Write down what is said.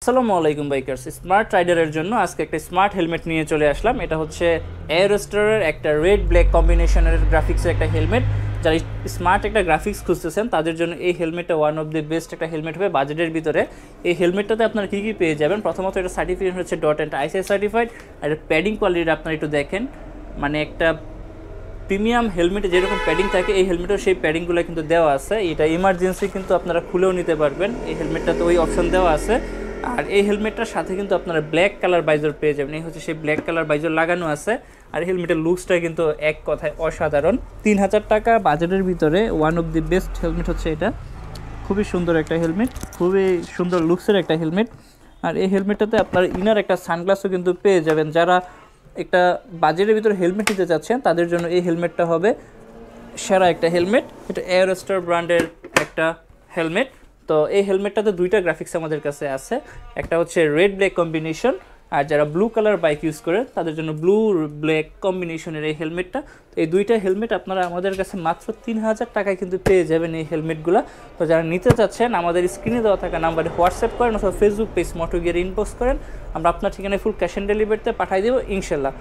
আসসালামু আলাইকুম bikers. Smart রাইডারের জন্য আজকে একটা স্মার্ট হেলমেট নিয়ে চলে আসলাম। এটা হচ্ছে এয়ারস্টারের একটা রেড ব্ল্যাক কম্বিনেশনের গ্রাফিক্সের একটা হেলমেট। যারা স্মার্ট একটা গ্রাফিক্স খুঁজতেছেন তাদের জন্য এই হেলমেটটা ওয়ান অফ দি বেস্ট একটা হেলমেট হবে বাজেটের ভিতরে। এই হেলমেটটাতে আপনারা কী কী পেয়ে যাবেন, প্রথমত এটা সার্টিফিকেট হচ্ছে .ISI সার্টিফাইড। আর প্যাডিং কোয়ালিটি আপনারা একটু দেখেন, মানে একটা প্রিমিয়াম হেলমেটে যেরকম প্যাডিং থাকে এই হেলমেটেও সেই প্যাডিংগুলো কিন্তু দেওয়া আছে। এটা ইমার্জেন্সি কিন্তু আপনারা খুলেও নিতে পারবেন, এই হেলমেটটাতে ওই অপশন দেওয়া আছে। আর এই হেলমেটটার সাথে কিন্তু আপনারা ব্ল্যাক কালার বাইজর পেয়ে যাবেন, এই হচ্ছে সেই ব্ল্যাক কালার বাইজর লাগানো আছে। আর হেলমেটের লুকসটা কিন্তু এক কথায় অসাধারণ। 3000 টাকা বাজেটের ভিতরে one of the best helmet হচ্ছে এটা। খুবই সুন্দর একটা হেলমেট, খুবই সুন্দর লুকসের একটা হেলমেট। আর এই হেলমেটটাতে আপনার ইনার একটা সানগ্লাসও কিন্তু পেয়ে যাবেন। যারা একটা বাজেটের ভিতরে হেলমেট নিতে চাচ্ছেন তাদের জন্য এই হেলমেটটা হবে সেরা একটা হেলমেট। এটা এয়ারস্টার ব্র্যান্ডের একটা হেলমেট। তো এই হেলমেটটাতে দুইটা গ্রাফিক্স আমাদের কাছে আছে, একটা হচ্ছে রেড ব্ল্যাক কম্বিনেশন, আর যারা ব্লু কালার বাইক ইউজ করে তাদের জন্য ব্লু ব্ল্যাক কম্বিনেশনের এই হেলমেটটা। তো এই দুইটা হেলমেট আপনারা আমাদের কাছে মাত্র 3000 টাকায় কিন্তু পেয়ে যাবেন এই হেলমেটগুলো। তো যারা নিতে চাচ্ছেন আমাদের স্ক্রিনে দেওয়া থাকা নাম্বারে হোয়াটসঅ্যাপ করেন অথবা ফেসবুক পেজ মোটো গিয়ার ইনবক্স করেন, আমরা আপনার ঠিকানায় ফুল ক্যাশ অন ডেলিভারিতে পাঠিয়ে দেবো ইনশাল্লাহ।